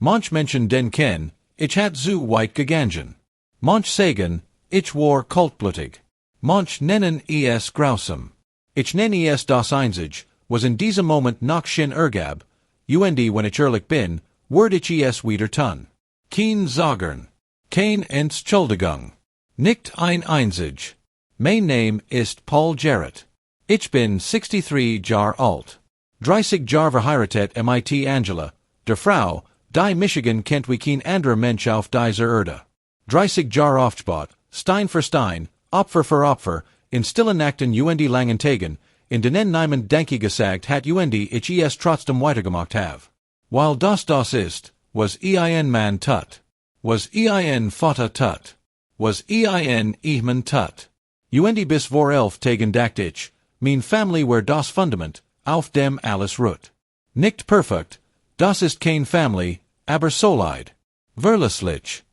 Manch Menschen den Ken, ich hat zu weit gegangen. Manch sagen, ich war kaltblütig. Manch nennen es grausam. Ich nenne es das Einzige, was in diesem Moment nach Shin ergab, und wenn ich ehrlich bin, word ich es wieder tun. Kein Sagen. Kein Entschuldigung. Nicht ein Einzig. Mein Name ist Paul Jarrett. Ich bin 63 Jahr alt. 30 Jahr verheiratet mit Angela, der Frau, die Michigan kennt wie kein anderer Mensch auf dieser Erde. 30 Jahr aufgebaut, Stein für Stein, Opfer für Opfer, in stillen Nachten und langen Tagen, in denen niemand Danke gesagt hat und ich es trotzdem weitergemacht have. Weil das ist, was ein Mann tut. Was ein Vater tut. Was ein Ehemann tut. Und bis vor 11 Tagen dacht ich, mein Family wär das Fundament, auf dem alles ruht. Nicht perfekt, das ist kein Family, aber solid. Verlässlich.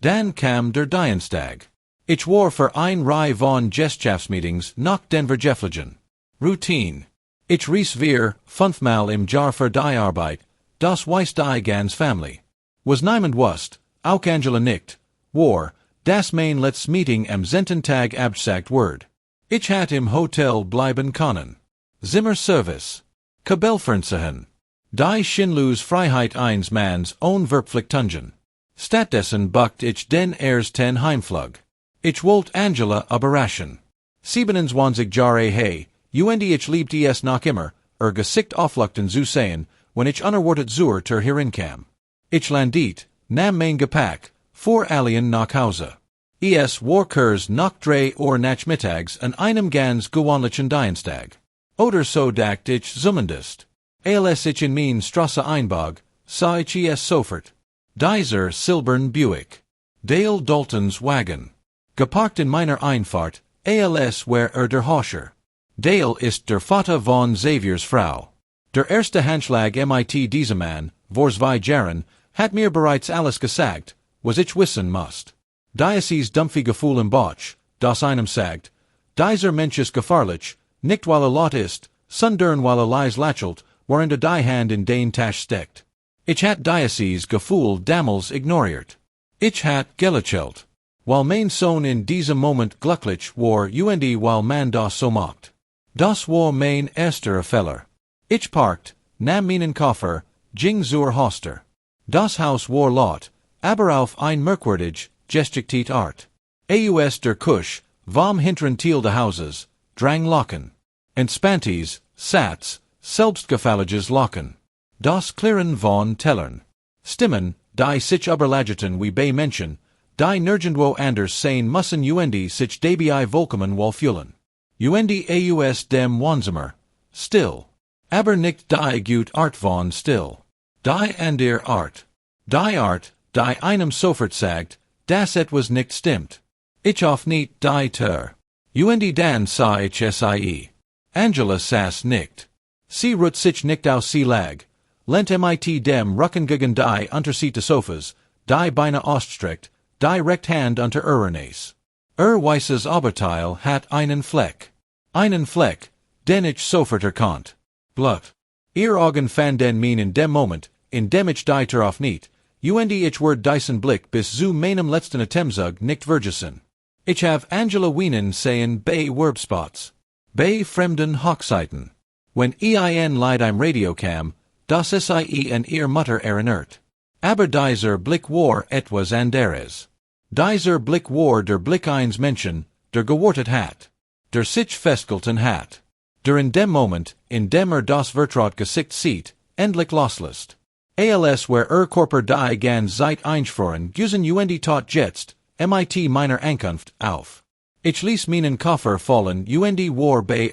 Dann kam der Dienstag. Ich war für ein Reihe von Gesellschaftsmeetings nach den Vergefligen. Routine. Ich reis wir, 5-mal im Jahr für die Arbeit, das weiß die ganz Family. Was niemand wusste, auch Angela nicht, war, das mein letztes Meeting am Tag abgesagt word. Ich hat im Hotel bleiben können. Zimmerservice. Kabelfernsehen. Die Schinlus Freiheit eins Manns own Verpflichtungen. Stattdessen bucht ich den ersten Heimflug. Ich wollte Angela überraschen. 27 Jahre hey, und ich liebte es noch immer, Gesicht aufluchten zu sehen, wenn ich unerwartet zur hereinkam. Ich landet, nahm mein Gepäck, vor allein nach Hause. Es war kurz nach 3 Uhr nachmittags an einem ganz gewöhnlichen Dienstag. Oder so dacht ich zumindest. Als ich in mein Strasse einbog, sah ich es sofort. Dieser silbern Buick. Dale Daltons Wagen. Geparkt in meiner Einfahrt, als war der Hoscher. Dale ist der Vater von Xaviers Frau. Der erste Handschlag mit diesem Mann, vor 2 Jahren, hat mir bereits alles gesagt, was ich wissen musste. Dieses dumpfe Gefühl im Bauch, das einem sagt, dieser Mensch ist gefahrlich, nicht weil laut ist, sondern weil leis lächelt, während die Hand in den Tasch steckt. Ich hat dieses Gefühl damals ignoriert. Ich hat gelächelt. Weil mein Sohn in diesem Moment glücklich war und weil man das so macht. Das war mein erster Fehler. Ich parkt, nahm meinen Koffer, ging zur Hoster. Das Haus war laut, aber auf ein merkwürdig, gestickte Art. Aus der Kusch, vom hinteren Teil des Hauses, drang Locken. Entspanties, Sats, selbstgefälliges Locken. Das Klirren von Tellern. Stimmen, die sich überlagerten wie bei Menschen, die nirgendwo anders sein müssen und sich dabei vollkommen wohlfühlen. Und aus dem Wohnzimmer, still. Aber nicht die gut Art von still. Die andere Art. Die Art, die einem sofort sagt, dass etwas nicht stimmt. Ich auf nicht die Tür. Und dann sah ich sie. Angela saß nicht. Sie ruht sich nicht aus sie lag. Lent mit dem Rücken gegen die Unterseite Sofas, die Beine ausstreckt, die recht Hand unter Näs. Weißes Oberteil hat einen Fleck. Einen Fleck, den ich sofort erkannt. Blut. Ihr Augen fanden min in dem Moment, in dem ich die Tür auf nicht, und ich ward diesen Blick bis zu meinem letzten Atemzug nicht vergessen. Ich have Angela weinen sehen bei Werbspots. Bei fremden Hochzeiten. Wenn ein Lied im Radio kam, das sie in ihr Mutter erinnert. Aber dieser Blick war etwas anderes. Dieser Blick war der Blick eines Menschen, der gewartet hat. Der sich festgehalten hat. Der in dem Moment, in dem das Vertraut Gesicht sieht, endlich loslässt. Als war Körper die ganz Zeit einschworen, güssen und tot jetzt, mit meiner Ankunft, auf. Ich ließ meinen Koffer fallen und war bei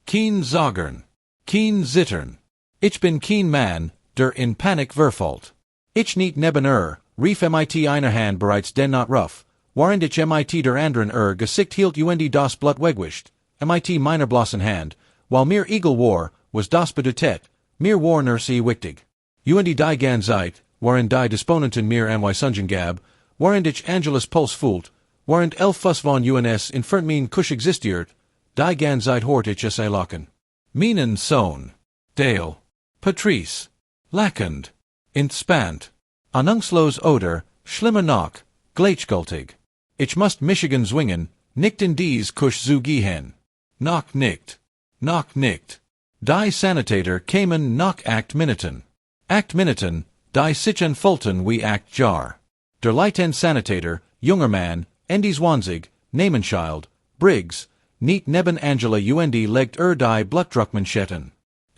Kein Sagen. Kein Zittern. Ich bin kein Mann, der in Panik verfällt. Ich nicht neben rief mit einer Hand bereits den not rough, während ich mit der anderen Gesicht hielt und das Blut wegwischt, mit meiner bloßen Hand, weil mir egal war, was das bedeutet, mir war nur sie wichtig. Und die ganz Zeit, während die Disponenten mir Anweisungen gab, während ich Angelas Puls fühlt, während 11 Fuss von uns entfernt mein Kusch existiert, die ganz Zeit hort ich es lachen. Meinen Sohn. Dale. Patrice. Lachend. Inspant. Anungslos oder, schlimmer noch, gleichgültig. Ich muss Michigan zwingen, nicht in dies Kusch zu gehen. Noch nicht. Noch nicht. Die Sanitator kämen noch 8 Minuten. 8 Minuten, die sich Fulton wie 8 Jar. Der Leiten Sanitator, junger Mann, Endy 20, Namenschild, Briggs, niet neben Angela und legt die Blutdruckmanschetten.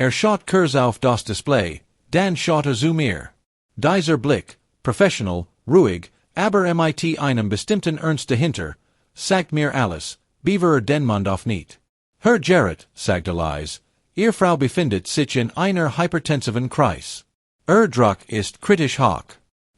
Schaut kurz auf das Display, dann schaut zu mir. Dieser Blick, professional, ruhig, aber mit einem bestimmten Ernst dahinter, sagt mir alles, beaver den Mund auf nicht. Herr Gerrit, sagt Elise, ihr Frau befindet sich in einer hypertensiven Kreis. Druck ist kritisch hoch.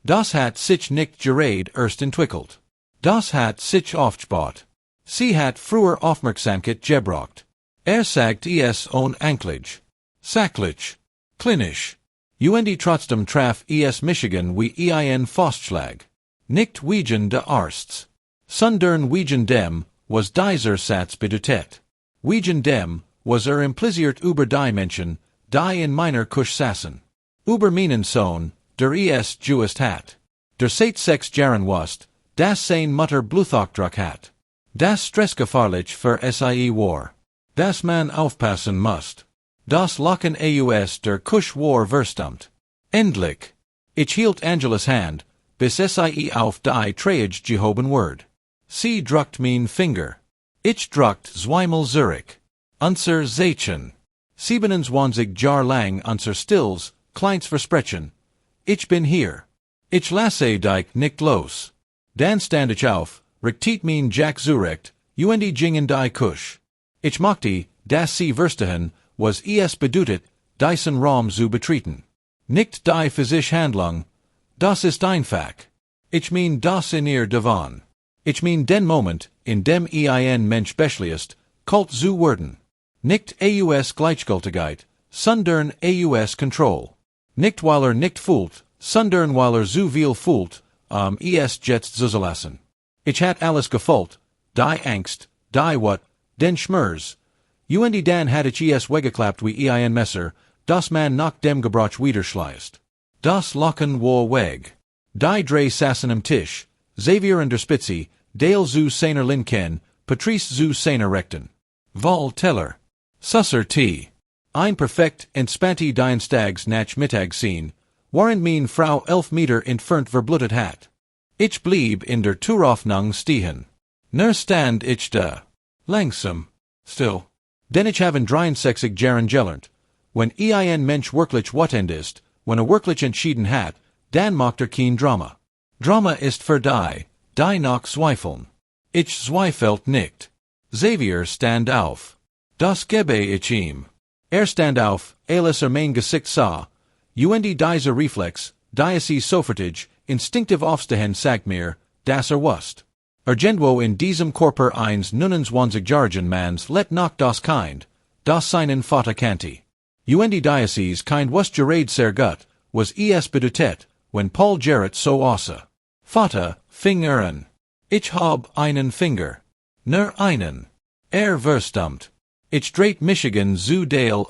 Das hat sich nicht gerade erst entwickelt. Das hat sich aufgebaut. Sie hat früher Aufmerksamkeit gebraucht. Sagt es unangemeldet. Sachlich. Klinisch. Und trotzdem traf es Michigan wie ein Faustschlag. Nicht wegen der Arzts. Sondern wegen dem, was dieser Satz bedeutet. Wegen dem, was impliziert über die Menschen, die in meiner Kusch saßen. Über meinen Sohn, der es juist hat. Der seit 6 Jahren wust, das sein Mutter Bluthochdruck hat. Das stressgefahrlich für sie war. Das man aufpassen musst. Das Locken aus der Kusch war verstummt. Endlich. Ich hielt Angelas Hand, bis sie auf die Trage gehoben word. Sie druckt mein Finger. Ich druckt zweimal Zurich. Unser Zeichen. 27 Jahr lang unser Stills, kleins Versprechen. Ich bin hier. Ich lasse dich nicht los. Dann stand ich auf, richtet mein Jack zurecht, und gingen die Kusch. Ich mochte, dass sie verstehen, was es bedeutet, diesen Raum zu betreten. Nicht die physische Handlung, das ist einfach. Ich mein das in ihr Divan. Ich mein den Moment, in dem ein Mensch beschließt, Kult zu werden. Nicht aus Gleichgültigkeit, sondern aus Control. Nicht weil nicht fühlt, sondern weil zu viel fühlt, es jetzt zu lassen. Ich hat alles gefolgt, die Angst, die wat, den Schmerz. Und dann hat ich es weggeklappt wie ein Messer, das man nach dem Gebrauch wiederschleißt. Das Locken war weg. Die drei saßen am Tisch, Xavier und der Spitze, Dale zu seiner Linken, Patrice zu seiner Rechten. Vol Teller. Susser T. Ein perfekt entspannte Dienstags nach Mittag sehen, während mein Frau 11 Meter entfernt verblutet hat. Ich blieb in der Türöffnung stehen. Nur stand ich da. Langsam. Still. Denn ich haben 63 Jahren gelernt. Wenn ein Mensch wirklich watend ist, wenn wirklich entschieden hat, dann macht kein Drama. Drama ist für die noch zweifeln. Ich zweifelt nicht. Xavier stand auf. Das gebe ich ihm. Stand auf, als mein Gesicht sah, und dieser Reflex, die sofortig, instinktiv aufstehen sagt mir, dass wust. Irgendwo in diesem Körper eines 29 Jahren Manns let noch das Kind, das seinen Vater kannte. Und dieses Kind was gerät sehr gut, was es bedeutet, wenn Paul Gerrit so aussah. Vater, fing an. Ich hab einen Finger. Nur einen. Verstummt. Ich dreht Michigan zu Dale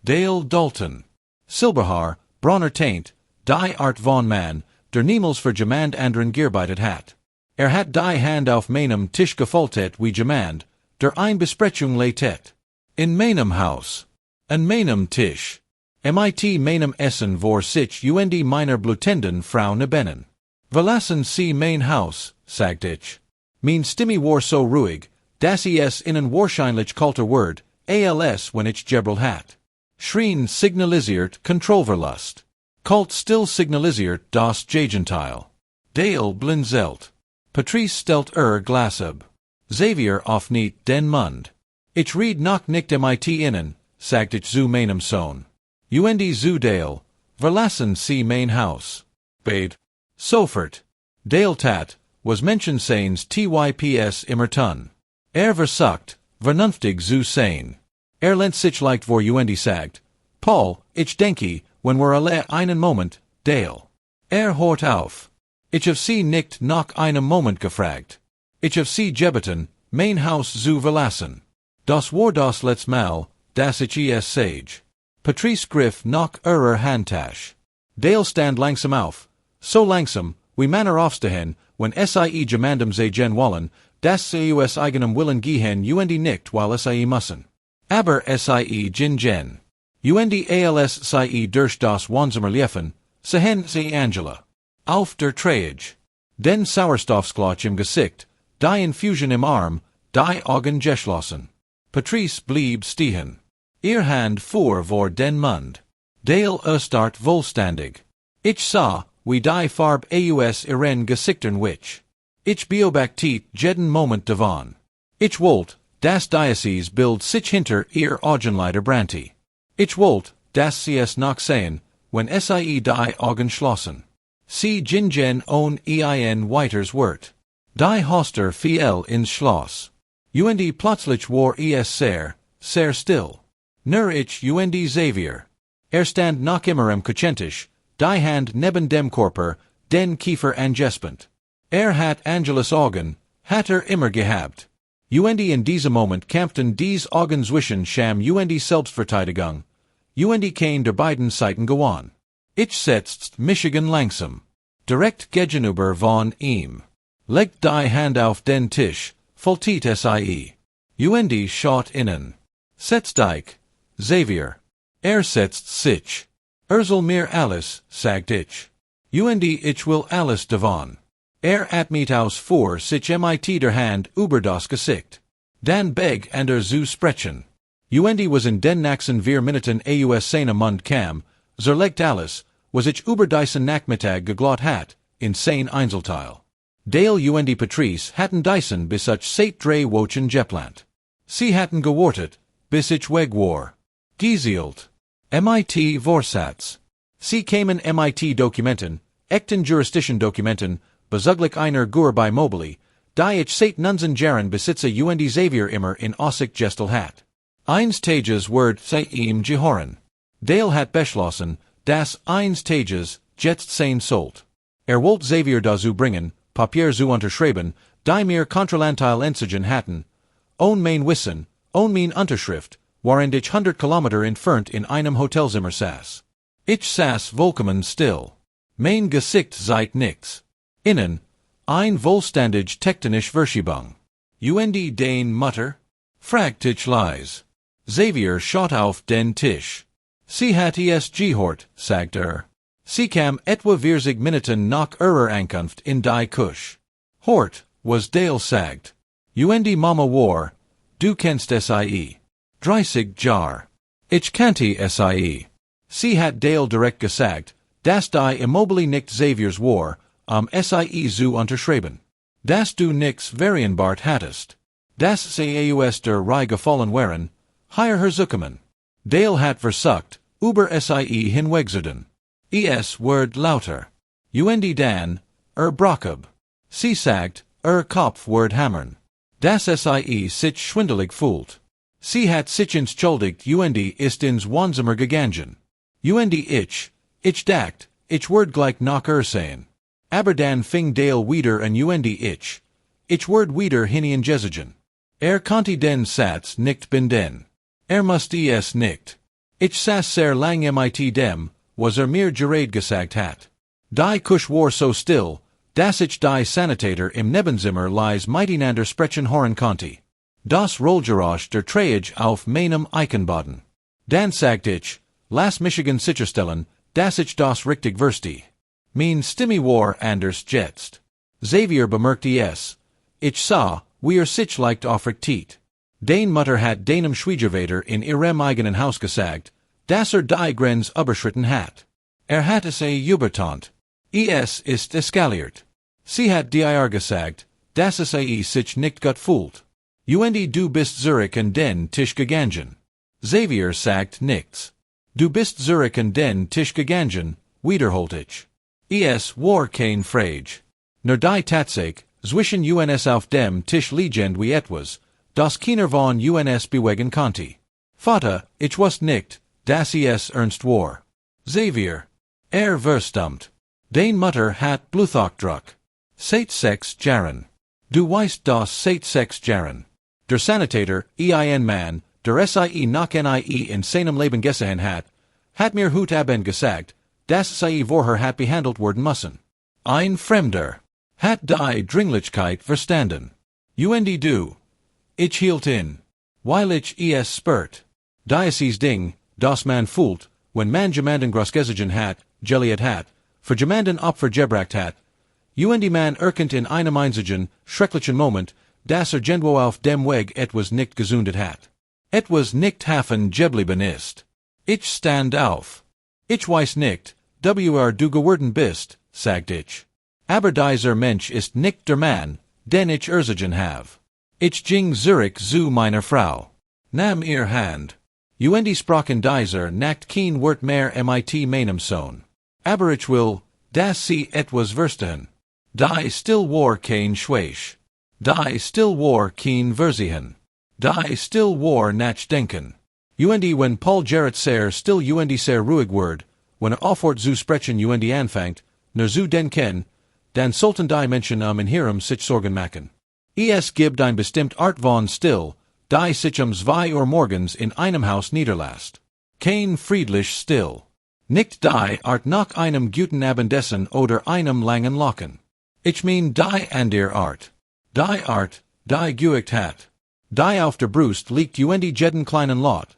Dale Dalton. Silberhaar, brauner Taint, die Art von Mann, der niemals für jemand anderen gearbeitet hat. Hat die Hand auf meinem Tisch gefaltet wie jemand, der ein Besprechung leitet. In meinem Haus. An meinem Tisch. Mit meinem Essen vor sich und meiner blutenden Frau nebenan. Verlassen Sie mein Haus, sagt ich. Mein Stimme war so ruhig, dass es in wahrscheinlich kalter Word, als wenn ich gebrüllt hat. Schrien signalisiert Kontrollverlust. Kalt still signalisiert das Gegenteil. Dale blinzelt. Patrice stellt Glas ab. Xavier auf nicht den Mund. Ich red noch nicht mit innen, sagt ich zu meinem Sohn. Und zu Dale, verlassen Sie mein Haus. Bade. Sofort. Dale tat, was Menschen seins typs immer tun. Versucht, vernünftig zu sein. Lent sich leicht vor und sagt, Paul, ich denke, wenn wir alle einen Moment, Dale. Hört auf. Ich hab Sie nicht nach einem Moment gefragt. Ich hab Sie gebeten, mein Haus zu verlassen. Das war das letzte Mal, dass ich es sage. Patrice griff nach ihrer Handtasche. Dale stand langsam auf, so langsam, wie manner aufstehen, wenn sie gemandum ze gen wollen, das seus eigenem willen gehen und nicht while sie müssen. Aber sie gen. Und als sie durch das Wohnzimmer liefen, sehen sie Angela. Auf der Treage. Den Sauerstoffsklotch im Gesicht, die Infusion im Arm, die Augen geschlossen. Patrice blieb stehen. Ihr Hand fuhr vor den Mund. Dale start vollständig. Ich sah, wie die Farb aus ihren Gesichtern wich. Ich beobachtet jeden Moment davon. Ich wollt, das Diocese bild sich hinter ihr Augenlider brannte. Ich wollt, das sie es noch sehen, wenn sie die Augen schlossen. Sie gingen on ein weiters Wort. Die Hoster fiel ins Schloss. Und plötzlich war es sehr still. Nur ich und Xavier. Stand noch immer im Kuchentisch, die Hand neben dem Körper, den Kiefer angespent. Hat Angelas Augen, hat immer gehabt. Und in diesem Moment kämpften dies Augen zwischen Scham und Selbstverteidigung. Und kein der beiden Seiten gewann. Ich setzte Michigan langsam. Direkt gegenüber von ihm. Legt die Hand auf den Tisch, vollzieht sie. Und schaut innen. Setzt dich, Xavier. Setzt sich. Soll mir alles, sagt ich. Und ich will alles davon. At mit aus vor sich mit der Hand über das Gesicht. Dan beg zu sprechen. Und was in den nächsten 4 Minuten aus seinem Mund kam, legt alles, was ich über diesen Nachmittag geglaubt hat, in sein Einzelteil. Dale und Patrice hatten diesen bis ich seit 3 Wochen geplant. Sie hatten gewartet, bis ich weg war. Gezielt. MIT Vorsatz. Sie kamen MIT Dokumenten, echten Jurisdischen-Dokumenten, bezüglich einer Gur bei Mobili, die ich seit nunsen Jahren besitze und Xavier immer in Aussicht gestel hat. Eins Tages word sei ihm gehoren. Dale hat beschlossen, dass eins Tages jetzt sein sollt. Wollt Xavier dazu bringen, Papier zu unterschreiben, die mir Contralanteil entsigen hatten, ohne mein Wissen, ohne mein Unterschrift, während ich 100 Kilometer entfernt in einem Hotelzimmer saß. Ich saß vollkommen still. Mein Gesicht seit nichts. Innen, ein vollständig tektonisch Verschiebung. Und den Mutter? Fragt ich leise. Xavier schaut auf den Tisch. Sie hat es gehört, sagt Sie kam etwa 40 Minuten nach ihrer Ankunft in die Küche. Hort, was Dale sagt. Und Mama war, du kennst sie. 30 Jar. Ich kannte sie. Sie hat Dale direkt gesagt, dass die Immobile nicht Xaviers war, sie zu unterschreiben. Dass du nix vereinbart hattest. Dass sie aus der Reihe gefallen waren, Herr Zuckermann. Dale hat versucht, über sie hinwegzuden. Word lauter. Und dann, Brockab. Sie sagt, Kopf word hammern. Dass sie sich schwindelig fühlt. Sie hat sich entschuldigt und ist ins Wohnzimmer gegangen. Und ich dacht, ich word gleich nach sehen. Aber dann fing Dale wieder an und ich word wieder hineingezogen. Konnte den Satz nicht binden. Musste es nicht. Ich saß sehr lang mit dem, was mir gerade gesagt hat. Die Küche war so still, dass ich die Sanitator im Nebenzimmer leise miteinander sprechen hören konnte. Das Rollgeräusch der Treage auf meinem Eichenboden. Dann sagt ich, lass Michigan sicherstellen, dass ich das richtig verstehe. Mein Stimme war anders jetzt. Xavier bemerkte es. Ich sah, wie sich leicht aufrichtet. Den Mutter hat deinem Schwiegervater in ihrem eigenen Haus gesagt, dass die Grenz überschritten hat. Hat es übertont. Es ist eskaliert. Sie hat dir gesagt, dass es sich nicht gut fühlt. Und du bist Zurich an den Tisch gegangen. Xavier sagt nichts. Du bist Zurich an den Tisch gegangen, wiederholt ich. Es war kein Frage. Nur die Tatsache, zwischen uns auf dem Tisch liegend wie etwas, das keiner von uns bewegen konnte. Vater, ich wusste nicht, dass es ernst war. Xavier. Verstummt. Den Mutter hat Bluthochdruck. Seit 6 Jahren. Du weißt das seit 6 Jahren. Der Sanitator, ein Mann, der sie nach nie in seinem Leben gesehen hat mir heute Abend gesagt, das sei vorher hat behandelt worden müssen. Ein Fremder hat die Dringlichkeit verstanden. Und du, ich hielt in, weil ich es spürt. Dies Ding, das man fühlt, wenn man jemanden großgezogen hat, geliert hat, für jemanden Opfer gebracht hat, und man erkennt in einem einzigen, schrecklichen Moment, dass irgendwo auf dem Weg etwas nicht gesundet hat. Etwas nicht hafen geblieben ist. Ich stand auf. Ich weiß nicht, du geworden bist, sagt ich. Aber dieser Mensch ist nicht der Mann, den ich erzogen have. Ich ging zurück zu meiner Frau. Nam ihr Hand. Und sprachen dieser Nacht kein Wort mehr mit meinem Sohn. Aber ich will, dass sie etwas verstehen. Die still war kein Schwäch. Die still war kein Versichen. Die still war nachdenken. Und wenn Paul Gerrit sehr still und sehr ruhig word, wenn aufhört zu sprechen und anfangt, nur zu denken, dann sollten die Menschen in ihrem sich Sorgen machen. Es gibt ein bestimmt Art von still, die sich 2 Uhr morgens in einem Haus niederlässt. Kein friedlich still. Nicht die Art nach einem guten Abendessen oder einem langen Locken. Ich mein die andere Art. Die Art, die geübt hat. Die auf der Brust liegt und jeden kleinen Lot.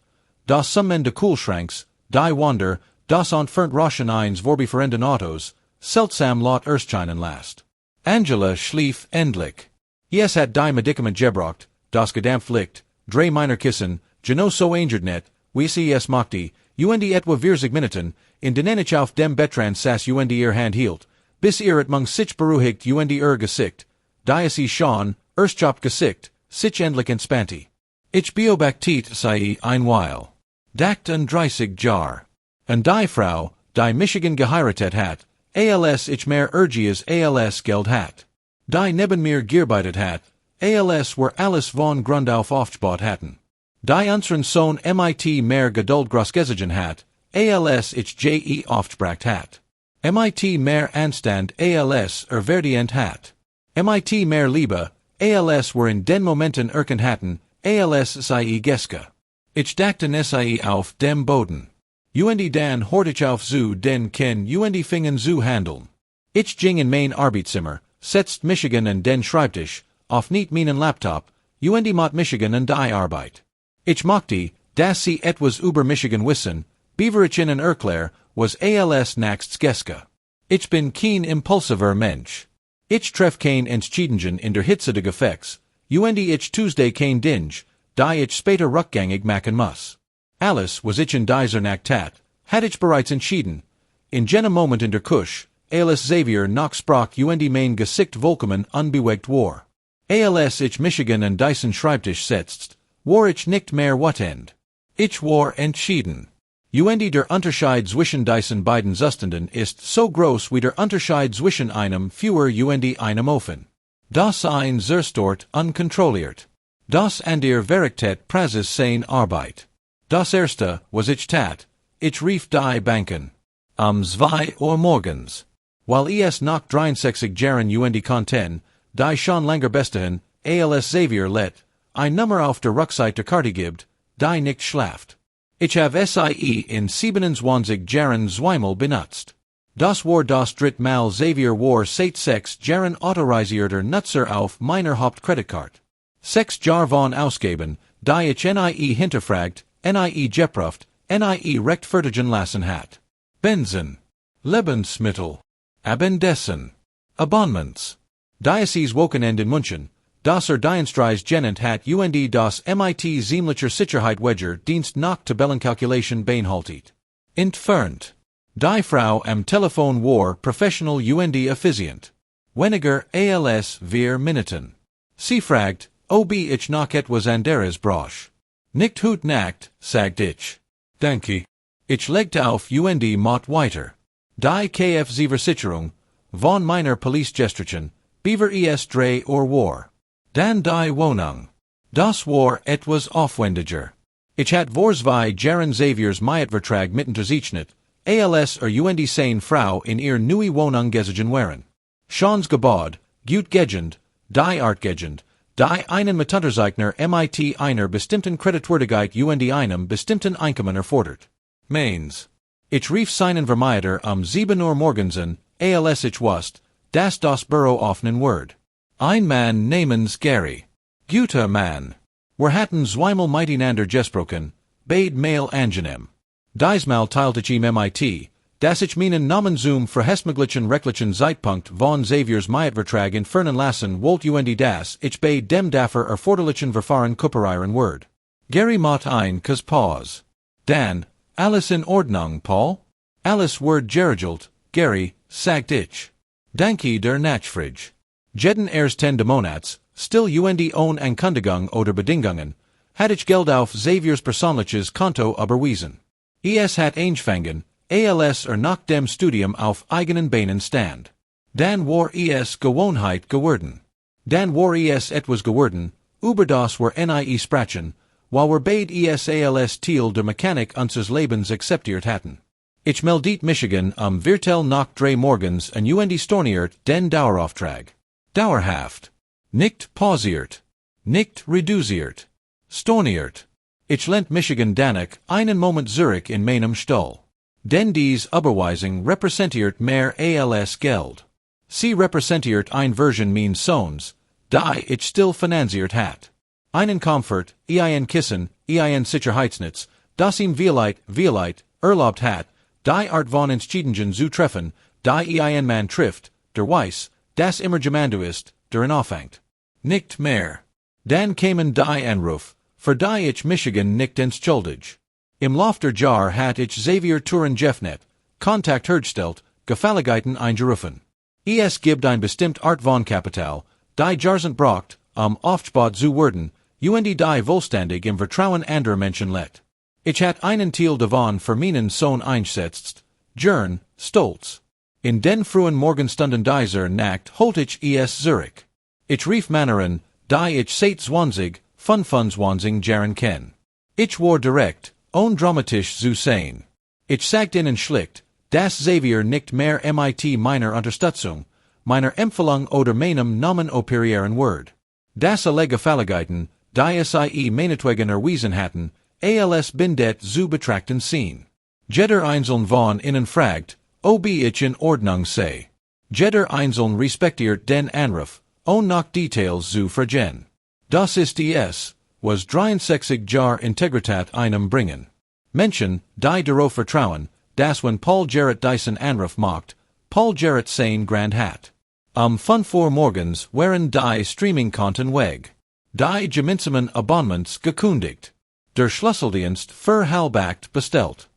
Das some de Kühlschranks, die Wander, das entfernt Raschen eins vorbeifahrenden Autos, seltsam Lot erscheinen lässt. Angela schlief endlich. Es hat die Medikament gebraucht, das gedampft liegt, 3 meiner Kissen, genau so angert net, wie sie es machte, und etwa 40 Minuten, in denen ich auf dem Bettrand saß und ihr Hand hielt, bis ihr mang sich beruhigt und Gesicht, die sie schon, erstchop Gesicht, sich endlich entspanti. Ich beobachtet sei ein Weil. Dacht 30 Jahr. Und die Frau, die Michigan geheiratet hat, als ich mehr Ergies als Geld hat. Die neben mir gearbeitet hat, als war alles von Grund auf aufgebaut hatten. Die unseren Sohn mit mehr Geduld großgezogen hat, als ich aufgebracht hat. Mit mehr Anstand als verdient hat. Mit mehr Liebe, als war in den Momenten erkannt hatten, als sei Geske. Ich dachte sei auf dem Boden. Und dann hort ich auf zu den Ken und fingen zu handeln. Ich ging in mein Arbeitszimmer, setzt Michigan an den Schreibtisch, auf nicht meinen Laptop, und mot Michigan an die Arbeit. Ich mochte, dass sie etwas über Michigan wissen, beaver ich ihnen erklär, was als nachts Geske. Ich bin kein impulsiver Mensch. Ich treff kein Entscheidungen in der Hitze de Gefechts, und ich Tuesday kein Dinge, die ich später rückgängig machen muss. Alles was ich in dieser Nacht tat, had ich bereits entschieden. In jenem Moment in der Kusch, als Xavier noch sprach und mein Gesicht vollkommen unbewegt war. Als ich Michigan an diesen Schreibtisch setzt, war ich nicht mehr wotend. Ich war entschieden. Und der Unterschied zwischen diesen beiden Zustanden ist so groß wie der Unterschied zwischen einem Führer und einem Ofen. Das ein zerstört unkontrolliert. Das andere Veritat Praxis sein Arbeit. Das erste, was ich tat, ich rief die Banken. 2 Uhr morgens. Weil es noch 63 Jahren und Konten, die schon länger bestehen, als Xavier let, ein Nummer auf der Rückseite der Karte gibt, die nicht schlaft. Ich habe sie in 27 Jahren zweimal benutzt. Das war das drittmal Xavier war seit 6 Jahren autorisierter Nutzer auf meiner Hauptkreditkarte. 6 Jahr von ausgeben, die ich nie hinterfragt, nie geprüft, nie rechtfertigen lassen hat. Benzin. Lebensmittel. Abendessen. Abonnements. Diocese Wochenend in München, das Dienstreis genannt hat und das mit ziemlicher Sicherheit Wedger Dienst nach Tabellenkalkulation beinhaltet. Entfernt. Die Frau am Telefon war professional und effizient. Weniger als 4 Minuten. Sie fragt, ob ich noch etwas anderes brauche. Nicht heute Nacht, sagt ich. Danke. Ich legte auf und mot weiter. Die KFZ-Versicherung, von meiner Polizegestrichen, beaver es 3 Uhr war. Dann die Wohnung. Das war etwas aufwendiger. Ich hat vor 2 Jahren Xaviers Mietvertrag mitten unterzeichnet, als und seine Frau in ihr neue Wohnung gezogen waren. Schons Gebäude, gut gegend, die Art gegend, die einen Mitunterzeichner mit einer bestimmten Kreditwürdigkeit und einem bestimmten Einkommen erfordert. Mains. Ich rief seinen Vermieter 7 Uhr morgensen, als ich wusste, dass das Büro offen word. Ein Mann namens Gary. Guter Mann. Wir hatten zweimal miteinander gesprochen, beide mail angenehm. Diesmal teilte ich ihm mit, dass ich meinen Namen zum verhestmöglichen rechtlichen Zeitpunkt von Xaviers Mietvertrag entfernen lassen wollte und dass ich bei dem dafür erforderlichen Verfahren kooperieren word. Gary macht ein Pause. Dan, alles in Ordnung, Paul? Alles word geregelt, Gary, sagt ich. Danke der Nachfrage. Jeden ersten des Monats, still ohne Ankündigung oder Bedingungen, hat ich Geld auf Xaviers persönliches Konto überwiesen. Es hat angefangen, als nach dem Studium auf eigenen Beinen stand. Dan war es Gewohnheit geworden. Dan war es etwas geworden, über das wir nie sprachen, weil wir beide es als Teil der Mechanik unseres Lebens akzeptiert hatten. Ich meldet Michigan Viertel nach 3 morgens und storniert den Dauerauftrag. Dauerhaft. Nicht pausiert. Nicht reduziert. Storniert. Ich lent Michigan danach einen Moment Zurich in meinem Stall. Denn dies Überweisung repräsentiert mehr als Geld. Sie repräsentiert ein Version meines Sohns, die ich still finanziert hat. Einen Komfort, ein Kissen, ein Sicherheitsnetz, das ihm vielleicht, erlaubt hat, die Art von Entscheidungen zu treffen, die ein Mann trifft, der weiß, das immer gemeint ist, der ihn aufhängt. Nicht mehr. Dann kämen die Anruf, für die ich Michigan nicht entschuldig. Im Laufe der Jahr hat ich Xavier geöffnet, Kontakt hergestellt, Gefälligkeiten eingerufen. Es gibt ein bestimmt Art von Kapital, die Jahrzehnte braucht, aufgebaut zu werden, und die wohlständig im Vertrauen anderer Menschen lebt. Ich hat einen Teil davon für meinen Sohn eingesetzt, gern, stolz. In den frühen Morgenstunden dieser Nacht holt ich es Zurich. Ich rief Manneren, die ich seit 25 Jahren kenn. Ich war direkt, dramatisch zu sein. Ich sagte ihnen schlicht, dass Xavier nicht mehr mit meiner Unterstützung, meiner Empfehlung oder meinem Namen operieren word. Das alle Gefälligkeiten, die es meinetwegen erwiesen hatten, als bindet zu betrachten sehen. Jeder einzeln von ihnen fragt, ob ich in Ordnung sei. Jeder einzeln respektiert den Anruf, nach Details zu fragen. Das ist es, was 63 Jahr Integrität einem bringen. Menschen, die darauf vertrauen, dass wenn Paul Jarrett diesen Anruf macht, Paul Jarrett sein Grand hat. 5 Uhr morgens waren die Streaming-Konten weg. Die gemeinsamen Abonnements gekündigt. Der Schlüsseldienst verhalbacht bestellt.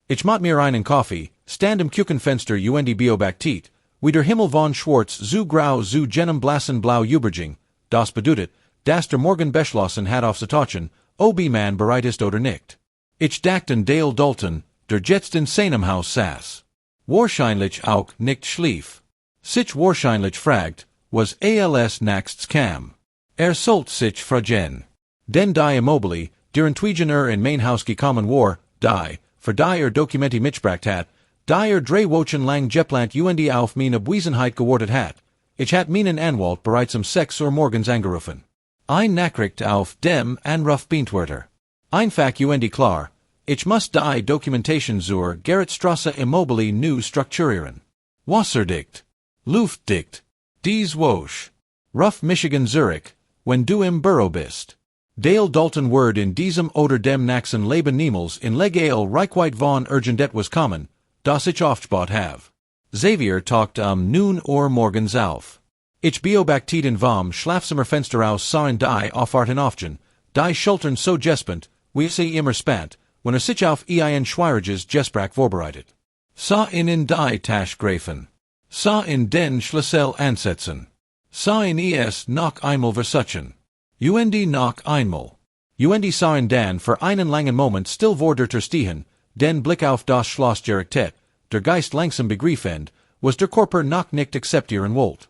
Ich mat mir einen Kaffee, stand im Küchenfenster und beobachtet, wie der Himmel von Schwarz zu grau zu jenem blassen Blau überging, das bedeutet, dass der Morgen beschlossen hat aufzutauchen, ob man bereit ist oder nicht. Ich dachte an Dale Dalton, der jetzt in seinem Haus saß. Wahrscheinlich auch nicht schlief. Sich wahrscheinlich fragt, was als nächstes kam. Sollt sich fragen. Denn die Immobile, der intuigen in mein Haus gekommen war, die, für die Dokumenti mitgebracht hat, die 3 Wochen lang geplant und auf meine Abwesenheit gewartet hat. Ich hat meinen Anwalt bereits 6 Uhr morgens angerufen. Ein Nachricht auf dem Anruf beantworter. Einfach und klar, ich muss die Dokumentation zur Gerritstrasse Immobile nu strukturieren. Wasserdicht. Luftdicht. Dies Wosch. Ruf Michigan Zurich, wenn du im Büro bist. Dale Dalton word in diesem oder dem nächsten Leben niemals in legal Reichweite von urgent etwas kommen, das ich aufgebaut have. Xavier taucht 9 Uhr morgens auf. Ich beobachteten vom Schlafzimmerfenster aus sahen die aufarten aufgehen, die Schultern so gespent, wie sie immer spannt, wenn sich auf ein schwieriges Gespräch vorbereitet. Sah in die Tasche greifen. Sah in den Schlüssel ansetzen. Sah in es noch einmal versuchen. Und noch einmal. Und sahen dann für einen langen Moment still vor der Tür stehen, den Blick auf das Schloss gerichtet, der Geist langsam begriffen, was der Körper noch nicht akzeptieren wollte.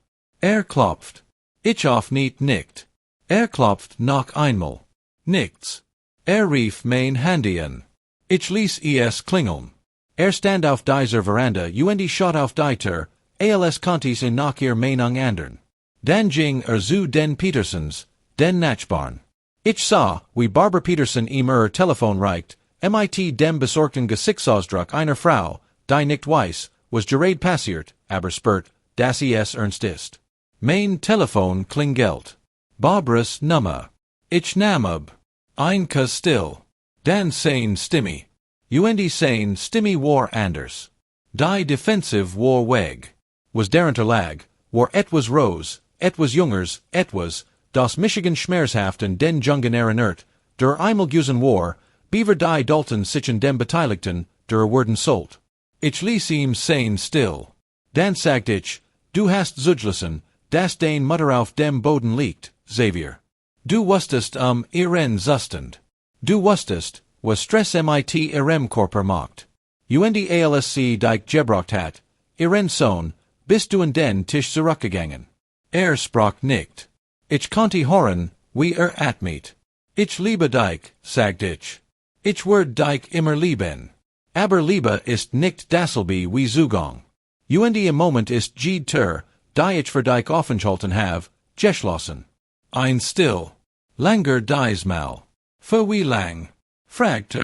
Klopft. Ich auf nicht. Klopft noch einmal. Nichts. Rief mein Handy an. Ich ließ es klingeln. Stand auf dieser Veranda und schaut auf die Tür, als Contis in nach ihr Meinung andern. Dann ging zu den Petersons, den Nachbarn. Ich sah, wie Barbara Peterson ihm Telefon reicht, Mit dem besorgten Gesichtsausdruck einer Frau, die nicht weiß, was gerade passiert, aber spürt, dass es ernst ist. Mein Telefon klingelt. Barbaras Nummer. Ich nahm ab. Einke still. Dan sein Stimme. Sein Stimme war anders. Die Defensive war weg. Was derenter lag, war etwas Rose, etwas Jungers, etwas, das Michigan Schmerzhaften den Jungen erinnert, der Eimelgusen war, beaver die Dalton sichen dem Beteiligten, der werden sollt. Ich ließ ihm sein still. Dan sagt ich, du hast zugelassen, dass dein Mutter auf dem Boden liegt, Xavier. Du wusstest ihren Zustand. Du wusstest, was Stress mit ihrem Körper macht. Alsc dich gebracht hat, ihren Sohn, bist du in den Tisch zurückgegangen. Sprach nicht. Ich konnte hören, wie atmet. Ich liebe dich, sagt ich. Ich werd dich immer lieben. Aber Liebe ist nicht dasselbe wie Zugang. Im Moment ist die die ich für dich aufenthalten have, geschlossen. Ein still. Langer diesmal. Für wie lang? Fragt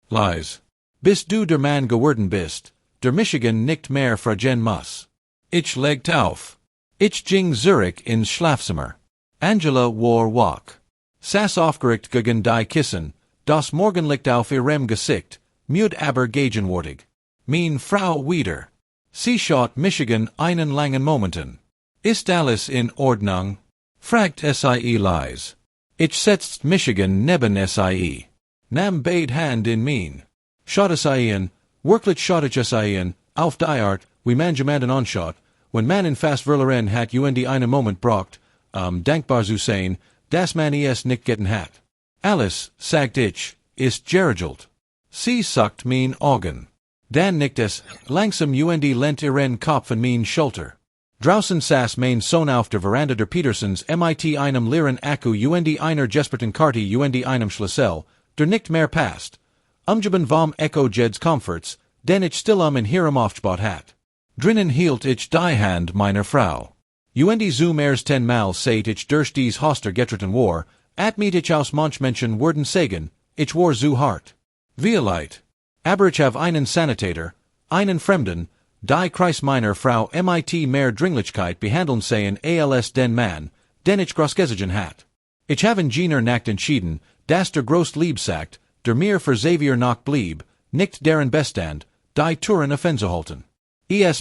Leis. Bis du der Mann geworden bist, der Michigan nicht mehr fragen muss. Ich legt auf. Ich ging Zurich ins Schlafzimmer. Angela war wach. Saß aufgeregt gegen die Kissen, das Morgenlicht auf ihrem Gesicht, müde aber gegenwärtig. Mein Frau wieder. Sie schaut Michigan einen langen Momenten. Ist alles in Ordnung? Fragt sie leise. Ich setzt Michigan neben sie. Nam beid Hand in mein. Schaut sie in, wirklich schaut ich sie in, auf die Art, wie man jemanden anschaut, wenn man in fast verloren hat einen Moment braucht, dankbar zu sein, dass man es nicht getten hat. Alice, sagt ich, ist geregelt. Sie suckt mein Augen. Dan nickt es, langsam lent ihren Kopf in mein Schulter. Draußen saß mein Sohn auf der Veranda der Petersens mit einem leeren Akku einer jesperten Karte einem Schlüssel, der nicht mehr passt. Umgeben vom Echo Jeds Comforts, den ich still in Hirem aufgebaut hat. Drinnen hielt ich die Hand meiner Frau. Zum ersten Mal seit ich durch dies Hoster getreten war, atmet ich aus manch Menschen werden sagen, ich war zu hart. Vielleicht. Aber ich have einen Sanitator, einen Fremden, die Kreis meiner Frau mit mehr Dringlichkeit behandeln sehen als den Mann, den ich großgesehen hat. Ich habe in jener Nacht entschieden, dass der groß Lieb sagt, der mir für Xavier noch blieb, nicht deren Bestand, die Touren offenzuhalten.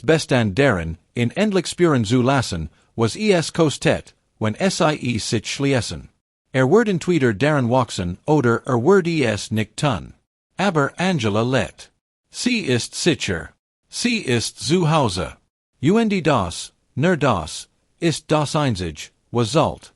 Bestand deren, in endlich spüren zu lassen, was kostet, wenn sie sich schließen. Wird entweder deren wachsen oder wird nicht tun. Aber Angela let. Sie ist sicher. Sie ist zu Hause. Das, nur das, ist das einzig, was sollt.